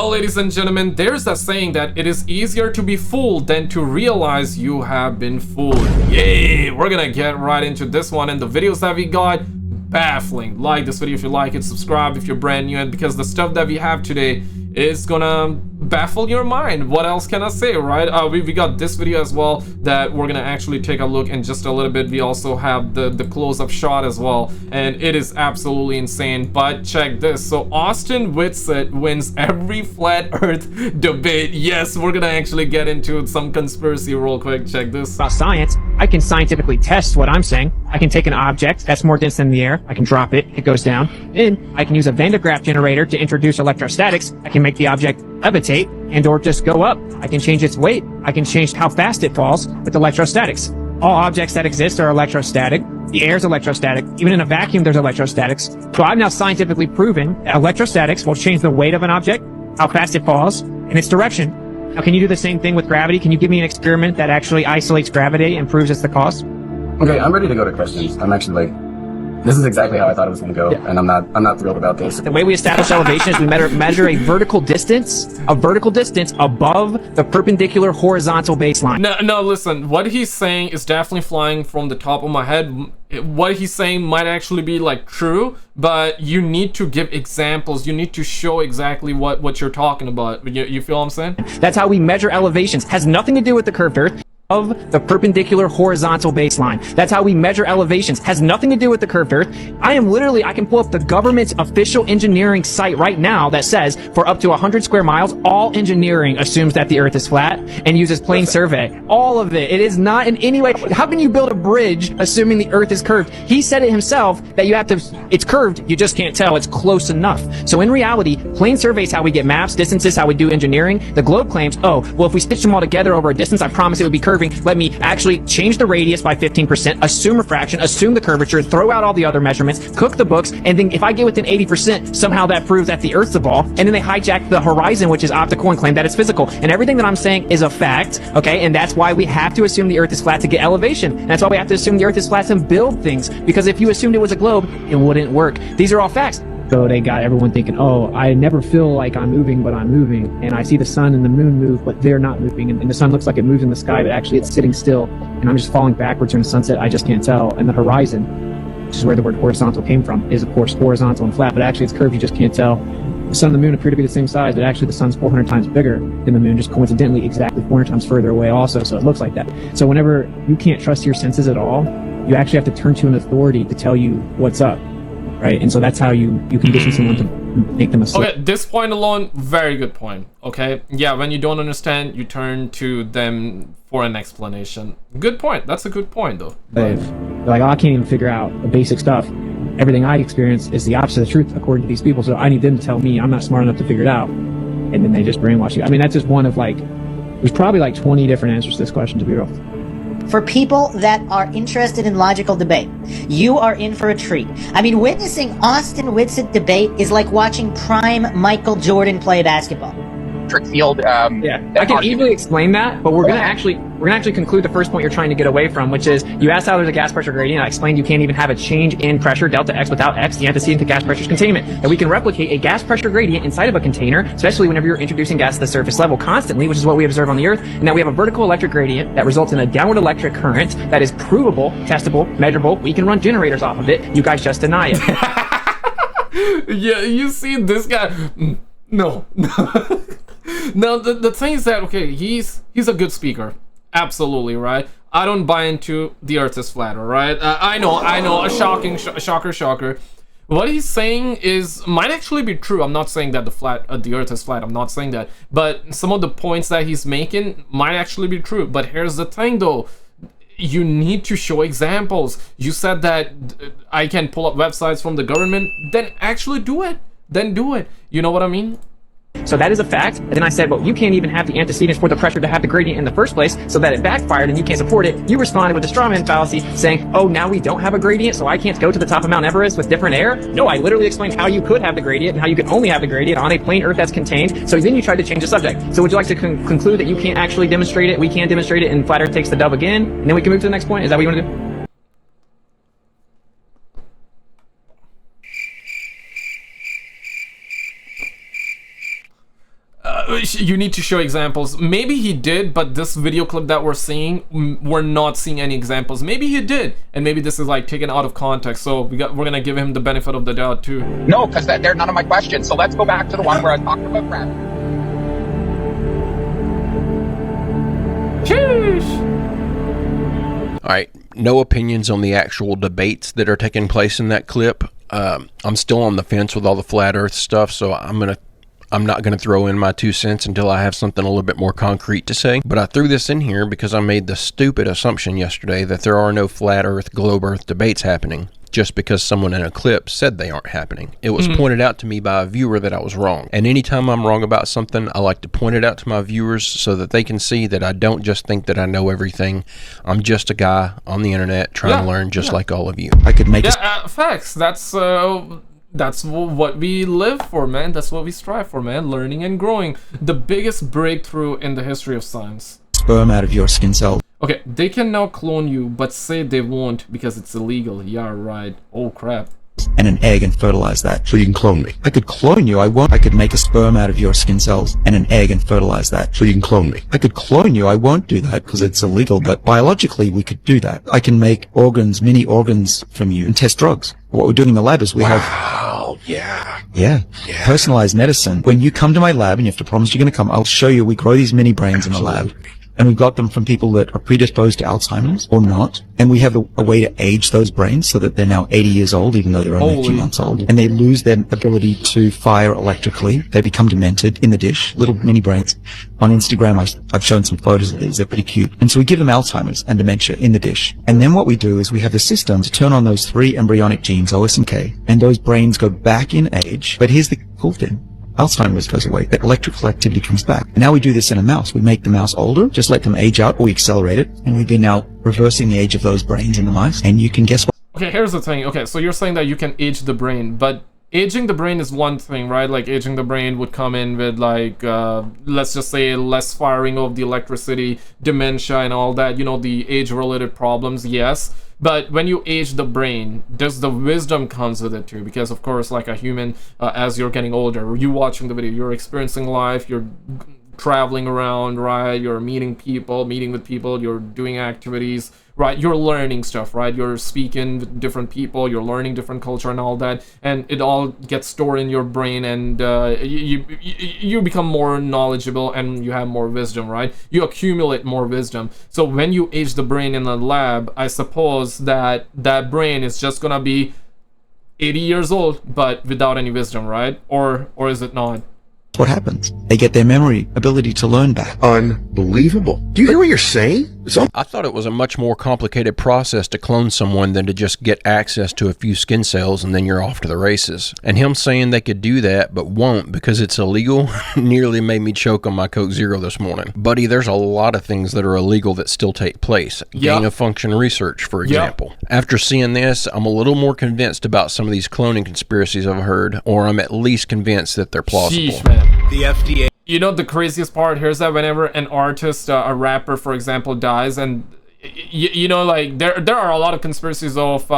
Well, ladies and gentlemen, there's that saying that it is easier to be fooled than to realize you have been fooled. Yay! We're gonna get right into this one, and the videos that we got, baffling. Like this video if you like it, subscribe if you're brand new, and because the stuff that we have today is gonna baffle your mind. What else can I say, right? We got this video as well that we're gonna actually take a look in just a little bit. We also have the close-up shot as well, and it is absolutely insane. But check this. So Austin Whitsett wins every flat earth debate. Yes, we're gonna actually get into some conspiracy real quick. Check this. About science, I can scientifically test what I'm saying. I can take an object that's more dense than the air, I can drop it, it goes down. Then I can use a Van de Graaff generator to introduce electrostatics. I can make the object levitate and or just go up. I can change its weight. I can change how fast it falls with electrostatics. All objects that exist are electrostatic. The air is electrostatic. Even in a vacuum, there's electrostatics. So I've now scientifically proven that electrostatics will change the weight of an object, how fast it falls, and its direction. Now, can you do the same thing with gravity? Can you give me an experiment that actually isolates gravity and proves it's the cause? Okay, I'm ready to go to questions. I'm actually this is exactly how I thought it was going to go, and I'm not thrilled about this. The way we establish elevation is we measure a vertical distance above the perpendicular horizontal baseline. No, listen, what he's saying is definitely flying from the top of my head. What he's saying might actually be like true, but you need to give examples. You need to show exactly what you're talking about. You feel what I'm saying? That's how we measure elevations. Has nothing to do with the curved earth. Of the perpendicular horizontal baseline. That's how we measure elevations. Has nothing to do with the curved earth. I can pull up the government's official engineering site right now that says for up to 100 square miles, all engineering assumes that the earth is flat and uses plane survey. All of it. It is not in any way. How can you build a bridge assuming the earth is curved? He said it himself that it's curved, you just can't tell. It's close enough. So in reality, plane survey is how we get maps, distances, how we do engineering. The globe claims, oh, well, if we stitch them all together over a distance, I promise it would be curved. Let me actually change the radius by 15%, assume refraction, assume the curvature, throw out all the other measurements, cook the books, and then if I get within 80%, somehow that proves that the Earth's a ball, and then they hijack the horizon, which is optical, and claim that it's physical. And everything that I'm saying is a fact, okay? And that's why we have to assume the Earth is flat to get elevation. And that's why we have to assume the Earth is flat to build things, because if you assumed it was a globe, it wouldn't work. These are all facts. So they got everyone thinking, oh, I never feel like I'm moving, but I'm moving. And I see the sun and the moon move, but they're not moving. And the sun looks like it moves in the sky, but actually it's sitting still. And I'm just falling backwards during the sunset. I just can't tell. And the horizon, which is where the word horizontal came from, is of course horizontal and flat, but actually it's curved. You just can't tell. The sun and the moon appear to be the same size, but actually the sun's 400 times bigger than the moon, just coincidentally exactly 400 times further away also. So it looks like that. So whenever you can't trust your senses at all, you actually have to turn to an authority to tell you what's up. Right, and so that's how you condition someone to make them asleep. Okay, this point alone, very good point. Okay, yeah, when you don't understand, you turn to them for an explanation. Good point. That's a good point, though. They're like, oh, I can't even figure out the basic stuff. Everything I experience is the opposite of the truth, according to these people. So I need them to tell me I'm not smart enough to figure it out, and then they just brainwash you. I mean, that's just one of there's probably 20 different answers to this question, to be real. For people that are interested in logical debate, you are in for a treat. I mean, witnessing Austin Whitsett debate is like watching prime Michael Jordan play basketball. Field. Yeah, I can easily explain that, but we're gonna actually conclude the first point you're trying to get away from, which is you asked how there's a gas pressure gradient. I explained you can't even have a change in pressure delta X without X, the antecedent to gas pressure is containment, and we can replicate a gas pressure gradient inside of a container, especially whenever you're introducing gas to the surface level constantly, which is what we observe on the Earth, and that we have a vertical electric gradient that results in a downward electric current that is provable, testable, measurable. We can run generators off of it. You guys just deny it. Yeah, you see this guy. No. Now the thing is that, okay, he's a good speaker, absolutely, right? I don't buy into the Earth is flat, all right? I know, a shocker. What he's saying might actually be true. I'm not saying that the Earth is flat. I'm not saying that, but some of the points that he's making might actually be true. But here's the thing, though. You need to show examples. You said that I can pull up websites from the government. Then actually do it. Then do it. You know what I mean? So that is a fact. And then I said, well, you can't even have the antecedents for the pressure to have the gradient in the first place, so that it backfired and you can't support it. You responded with the straw man fallacy saying, oh, now we don't have a gradient, so I can't go to the top of Mount Everest with different air. No, I literally explained how you could have the gradient and how you can only have the gradient on a plane Earth that's contained. So then you tried to change the subject. So would you like to conclude that you can't actually demonstrate it? We can demonstrate it and flat Earth takes the dub again, and then we can move to the next point? Is that what you want to do? You need to show examples. Maybe he did, but this video clip that we're seeing, we're not seeing any examples. Maybe he did, and maybe this is like taken out of context. So we're gonna give him the benefit of the doubt too. No, because they're none of my questions. So let's go back to the one where I talked about crap. Sheesh. All right, no opinions on the actual debates that are taking place in that clip. I'm still on the fence with all the flat Earth stuff, so I'm not gonna throw in my 2 cents until I have something a little bit more concrete to say. But I threw this in here because I made the stupid assumption yesterday that there are no flat Earth, globe Earth debates happening, just because someone in a clip said they aren't happening. It was pointed out to me by a viewer that I was wrong. And anytime I'm wrong about something, I like to point it out to my viewers so that they can see that I don't just think that I know everything. I'm just a guy on the internet trying to learn just like all of you. I could make Facts. That's what we live for, man. That's what we strive for, man. Learning and growing. The biggest breakthrough in the history of science. sperm out of your skin cells. Okay, they can now clone you, but say they won't because it's illegal. Yeah, right. Oh, crap. And an egg and fertilize that. So you can clone me. I could clone you, I won't. I could make a sperm out of your skin cells and an egg and fertilize that. So you can clone me. I could clone you, I won't do that because it's illegal, but biologically we could do that. I can make organs, mini organs from you and test drugs. What we're doing in the lab is we have... Oh, yeah. Yeah. Personalized medicine. When you come to my lab and you have to promise you're going to come, I'll show you we grow these mini brains in the lab. And we got them from people that are predisposed to Alzheimer's or not. And we have a way to age those brains so that they're now 80 years old, even though they're only a few months old. And they lose their ability to fire electrically. They become demented in the dish, little mini brains. On Instagram, I've shown some photos of these. They're pretty cute. And so we give them Alzheimer's and dementia in the dish. And then what we do is we have the system to turn on those 3 embryonic genes, OS and K, and those brains go back in age. But here's the cool thing. Alzheimer's goes away, but electrical activity comes back. And now we do this in a mouse. We make the mouse older, just let them age out, or we accelerate it, and we've been now reversing the age of those brains in the mice. And you can guess what? Okay, here's the thing. Okay, so you're saying that you can age the brain, but aging the brain is one thing, right? Like aging the brain would come in with like, let's just say less firing of the electricity, dementia and all that, you know, the age-related problems, yes. But when you age the brain, does the wisdom comes with it too? Because of course, like a human, as you're getting older, you watching the video, you're experiencing life, you're traveling around, right? You're meeting with people, you're doing activities, right? You're learning stuff, right? You're speaking with different people, you're learning different culture and all that, and it all gets stored in your brain, and you become more knowledgeable and you have more wisdom, right? You accumulate more wisdom. So when you age the brain in the lab, I suppose that that brain is just gonna be 80 years old, but without any wisdom, right? Or is it not? What happens? They get their memory ability to learn back. Unbelievable. Do you hear what you're saying? I thought it was a much more complicated process to clone someone than to just get access to a few skin cells and then you're off to the races. And him saying they could do that but won't because it's illegal nearly made me choke on my Coke Zero this morning. Buddy, there's a lot of things that are illegal that still take place. Gain of function research, for example. After seeing this, I'm a little more convinced about some of these cloning conspiracies I've heard, or I'm at least convinced that they're plausible. Sheesh, man. The FDA. You know, the craziest part here is that whenever an artist, a rapper, for example, dies, and you know, like there are a lot of conspiracies of,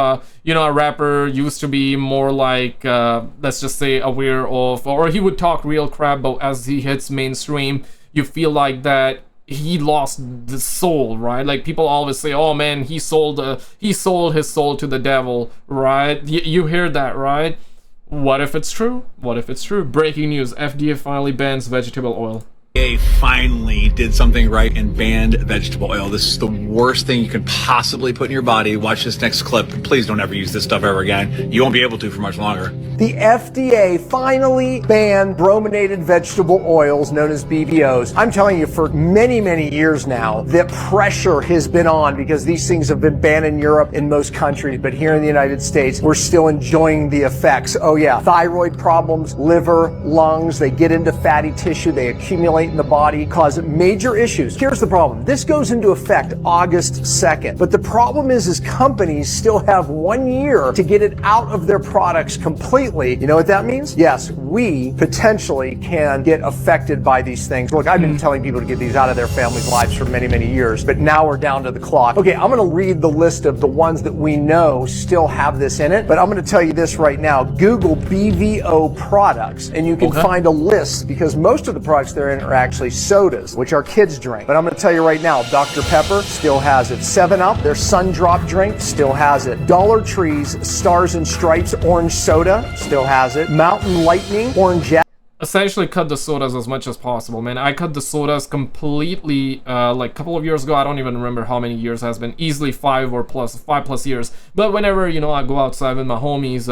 you know, a rapper used to be more like, let's just say, aware of, or he would talk real crap, but as he hits mainstream, you feel like that he lost the soul, right? Like people always say, oh man, he sold his soul to the devil, right? You hear that, right? What if it's true? What if it's true? Breaking news, FDA finally bans vegetable oil. FDA finally did something right and banned vegetable oil. This is the worst thing you can possibly put in your body. Watch this next clip. Please don't ever use this stuff ever again. You won't be able to for much longer. The FDA finally banned brominated vegetable oils known as BVOs. I'm telling you, for many, many years now, the pressure has been on because these things have been banned in Europe, in most countries, but here in the United States, we're still enjoying the effects. Oh yeah, thyroid problems, liver, lungs, they get into fatty tissue, they accumulate accumulate in the body, cause major issues. Here's the problem. This goes into effect August 2nd. But the problem is companies still have 1 year to get it out of their products completely. You know what that means? Yes, we potentially can get affected by these things. Look, I've been telling people to get these out of their families' lives for many, many years, but now we're down to the clock. Okay, I'm going to read the list of the ones that we know still have this in it, but I'm going to tell you this right now. Google BVO products, and you can find a list, because most of the products they're in are actually sodas, which our kids drink. But I'm going to tell you right now, Dr. Pepper still has it. 7-Up, their Sun Drop drink, still has it. Dollar Tree's Stars and Stripes orange soda still has it. Mountain Lightning orange jet. Essentially cut the sodas as much as possible, man. I cut the sodas completely like a couple of years ago. I don't even remember how many years it has been. Easily 5 plus years. But whenever, you know, I go outside with my homies,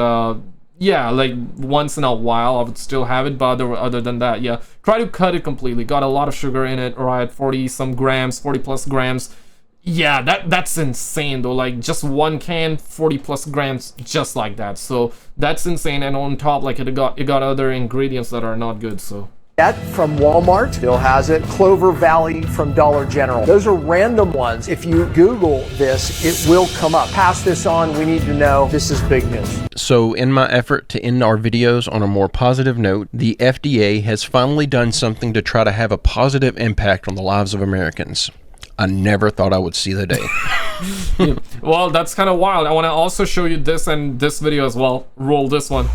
yeah, like once in a while I would still have it, but other than that, yeah, try to cut it completely. Got a lot of sugar in it, right? 40 some grams, 40 plus grams. Yeah, that's insane though. Like just one can, 40 plus grams, just like that. So that's insane. And on top, like it got other ingredients that are not good. So from Walmart still has it. Clover Valley from Dollar General. Those are random ones. If you Google this, it will come up. Pass this on. We need to know. This is big news. So in my effort to end our videos on a more positive note, the FDA has finally done something to try to have a positive impact on the lives of Americans. I never thought I would see the day. Well, that's kind of wild. I want to also show you this and this video as well. Roll this one.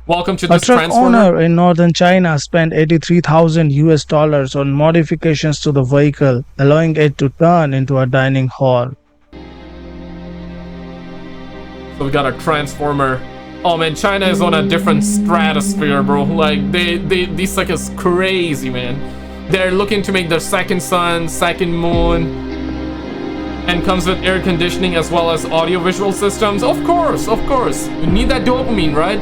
Welcome to this A truck transformer. owner in northern China spent $83,000 on modifications to the vehicle, allowing it to turn into a dining hall. So we got a transformer. Oh man, China is on a different stratosphere, bro. Like this like is crazy, man. They're looking to make their second sun, second moon, and comes with air conditioning as well as audio-visual systems. Of course. You need that dopamine, right?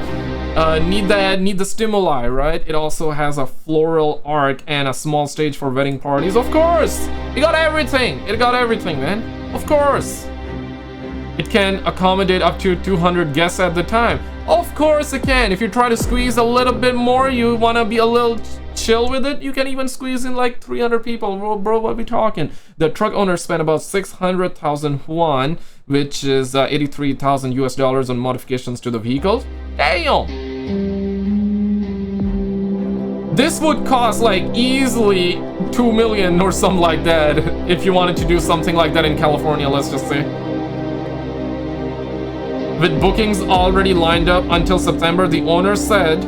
Need the stimuli, right? It also has a floral arc and a small stage for wedding parties. Of course, it got everything. It got everything, man. Of course. It can accommodate up to 200 guests at the time. Of course it can. If you try to squeeze a little bit more, you want to be a little chill with it, you can even squeeze in like 300 people. Bro, what are we talking? The truck owner spent about 600,000 yuan, which is 83,000 US dollars on modifications to the vehicle. Damn! This would cost like easily 2 million or something like that if you wanted to do something like that in California, let's just say. With bookings already lined up until September, the owner said,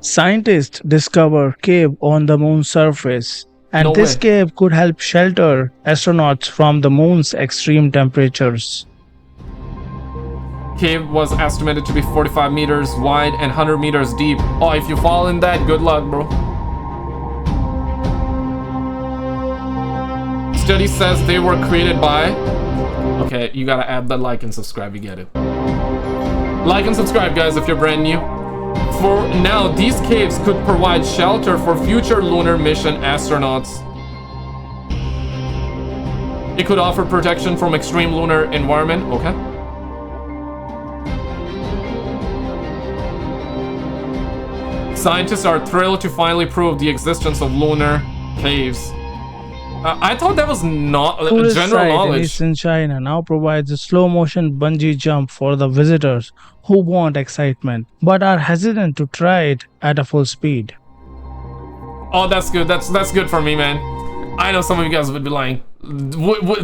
Scientists discover cave on the moon's surface, and this cave could help shelter astronauts from the moon's extreme temperatures. Cave was estimated to be 45 meters wide and 100 meters deep. Oh, if you fall in that, good luck, bro. Study says they were created by... Okay, you gotta add the like and subscribe, you get it. Like and subscribe, guys, if you're brand new. For now, these caves could provide shelter for future lunar mission astronauts. It could offer protection from extreme lunar environment. Okay. Scientists are thrilled to finally prove the existence of lunar caves. I thought that was not general knowledge. In Eastern China now provides a slow-motion bungee jump for the visitors who want excitement, but are hesitant to try it at a full speed. Oh, that's good. That's good for me, man. I know some of you guys would be lying.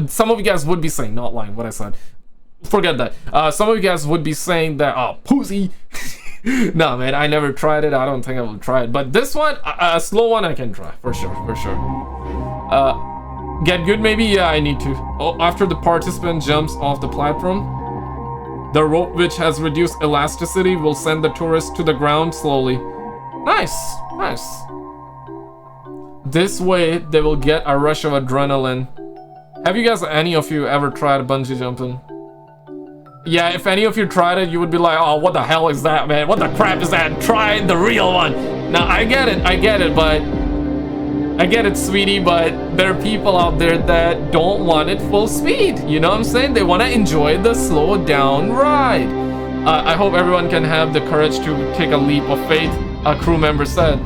Some of you guys would be saying, not lying, what I said. Forget that. Some of you guys would be saying that, oh, pussy. No, man, I never tried it. I don't think I will try it. But this one, a slow one, I can try for sure, for sure. Get good, maybe? Yeah, I need to. Oh, after the participant jumps off the platform, the rope, which has reduced elasticity, will send the tourist to the ground slowly. Nice, nice. This way, they will get a rush of adrenaline. Have you guys, any of you, ever tried bungee jumping? Yeah, if any of you tried it, you would be like, oh, what the hell is that, man? What the crap is that? Try the real one. Now, I get it, but... I get it, sweetie, but there are people out there that don't want it full speed. You know what I'm saying? They want to enjoy the slow down ride. I hope everyone can have the courage to take a leap of faith, a crew member said.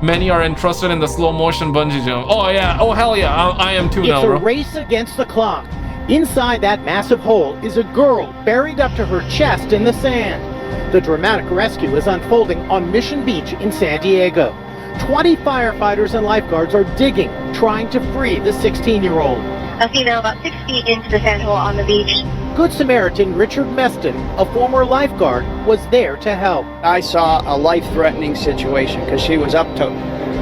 Many are interested in the slow motion bungee jump. Oh yeah, oh hell yeah, I am too now, It's a bro. race against the clock. Inside that massive hole is a girl buried up to her chest in the sand. The dramatic rescue is unfolding on Mission Beach in San Diego. 20 firefighters and lifeguards are digging, trying to free the 16-year-old. A female about 6 feet into the sand hole on the beach. Good Samaritan Richard Meston, a former lifeguard, was there to help. I saw a life-threatening situation because she was up to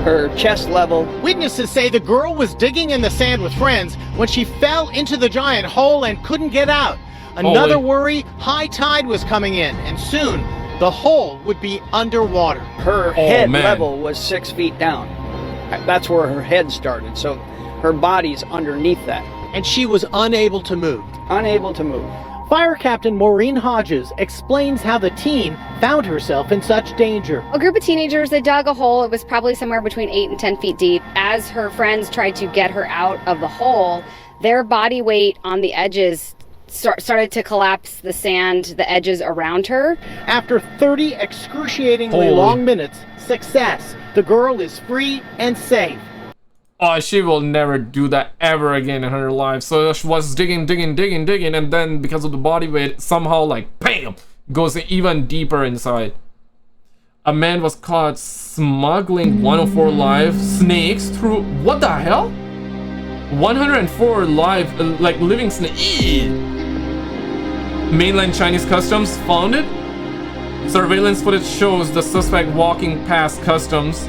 her chest level. Witnesses say the girl was digging in the sand with friends when she fell into the giant hole and couldn't get out. Another worry, high tide was coming in, and soon the hole would be underwater. Her head level was 6 feet down. That's where her head started, so her body's underneath that. And she was unable to move. Unable to move. Fire Captain Maureen Hodges explains how the teen found herself in such danger. A group of teenagers, they dug a hole. It was probably somewhere between 8 and 10 feet deep. As her friends tried to get her out of the hole, their body weight on the edges started to collapse the sand, the edges around her. After 30 excruciatingly long minutes, success. The girl is free and safe. Oh, she will never do that ever again in her life. So she was digging, and then because of the body weight, somehow like, bam, goes even deeper inside. A man was caught smuggling 104 live snakes through, what the hell? 104 live, like living snakes. Mainland Chinese customs found it. Surveillance footage shows the suspect walking past customs.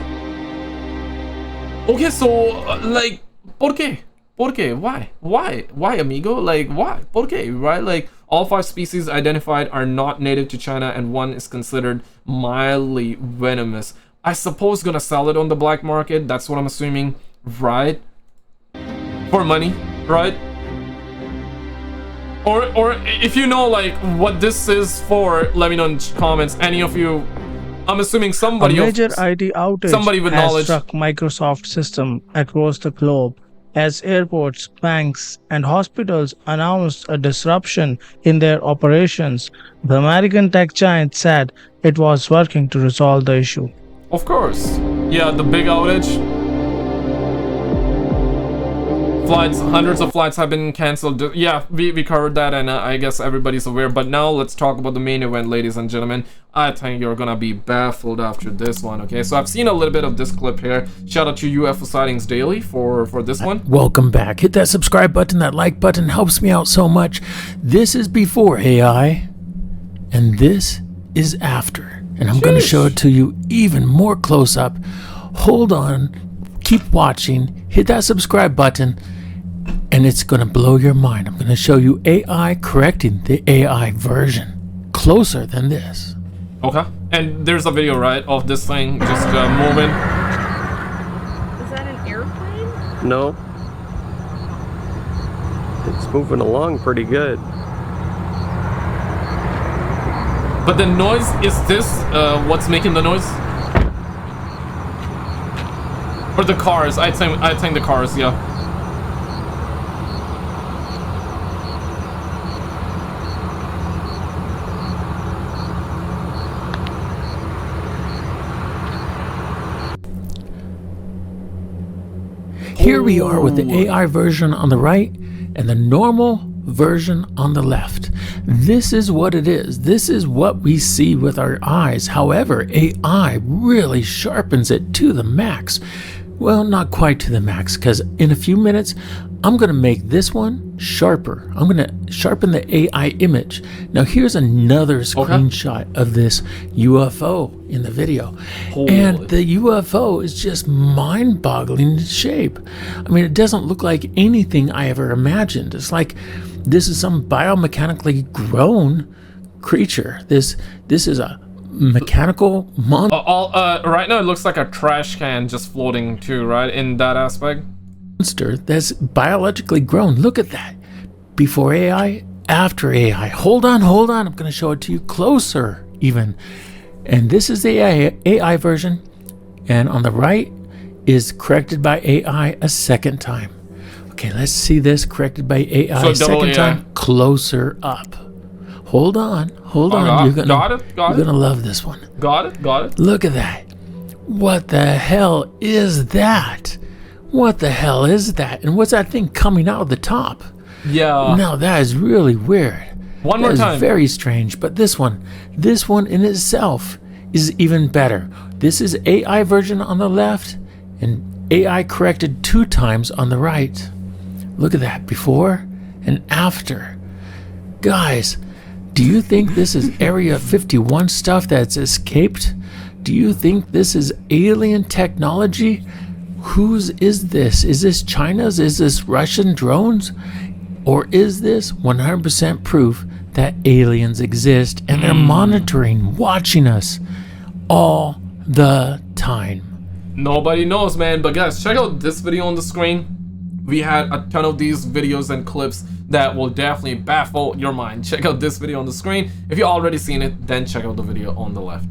Okay, so, like, ¿por qué? ¿Por qué? Why? Why, amigo? Like, why? ¿Por qué? Right? Like, all 5 species identified are not native to China, and one is considered mildly venomous. I suppose gonna sell it on the black market. That's what I'm assuming, right? For money, right? Or if you know, like, what this is for, let me know in comments. Any of you... I'm assuming somebody a major IT outage somebody with has knowledge struck Microsoft system across the globe as airports, banks, and hospitals announced a disruption in their operations. The American tech giant said it was working to resolve the issue. Of course. Yeah, the big outage. Flights, hundreds of flights have been cancelled. Yeah, we covered that, and I guess everybody's aware. But now let's talk about the main event, ladies and gentlemen. I think you're gonna be baffled after this one, okay? So I've seen a little bit of this clip here. Shout out to UFO Sightings Daily for this one. Welcome back. Hit that subscribe button. That like button helps me out so much. This is before AI, and this is after. And I'm gonna show it to you even more close up. Hold on. Keep watching. Hit that subscribe button. And it's going to blow your mind. I'm going to show you AI correcting the AI version. Closer than this. Okay. And there's a video, right, of this thing just moving. Is that an airplane? No. It's moving along pretty good. But the noise, is this what's making the noise? Or the cars? I think the cars, yeah. Here we are with the AI version on the right and the normal version on the left. This is what it is. This is what we see with our eyes. However, AI really sharpens it to the max. Well, not quite to the max, because in a few minutes, I'm going to make this one sharper. I'm going to sharpen the AI image. Now, here's another screenshot of this UFO in the video. And the UFO is just mind-boggling in shape. I mean, it doesn't look like anything I ever imagined. It's like this is some biomechanically grown creature. This is a mechanical monster. Right now it looks like a trash can just floating too, right, in that aspect. Monster that's biologically grown. Look at that. Before AI, after AI. Hold on. I'm going to show it to you closer even. And this is the AI version. And on the right is corrected by AI a second time. Okay, let's see this corrected by AI a second time. Closer up. Hold on. You're gonna love this one. Got it. Look at that. What the hell is that? What the hell is that? And what's that thing coming out of the top? Yeah. Now that is really weird. One more That time. is very strange. But this one in itself is even better. This is AI version on the left and AI corrected 2 times on the right. Look at that, before and after. Guys, do you think this is Area 51 stuff that's escaped? Do you think this is alien technology? Whose is this? Is this China's? Is this Russian drones? Or is this 100% proof that aliens exist and they're monitoring, watching us all the time? Nobody knows, man. But guys, check out this video on the screen. We had a ton of these videos and clips that will definitely baffle your mind. Check out this video on the screen. If you've already seen it, then check out the video on the left.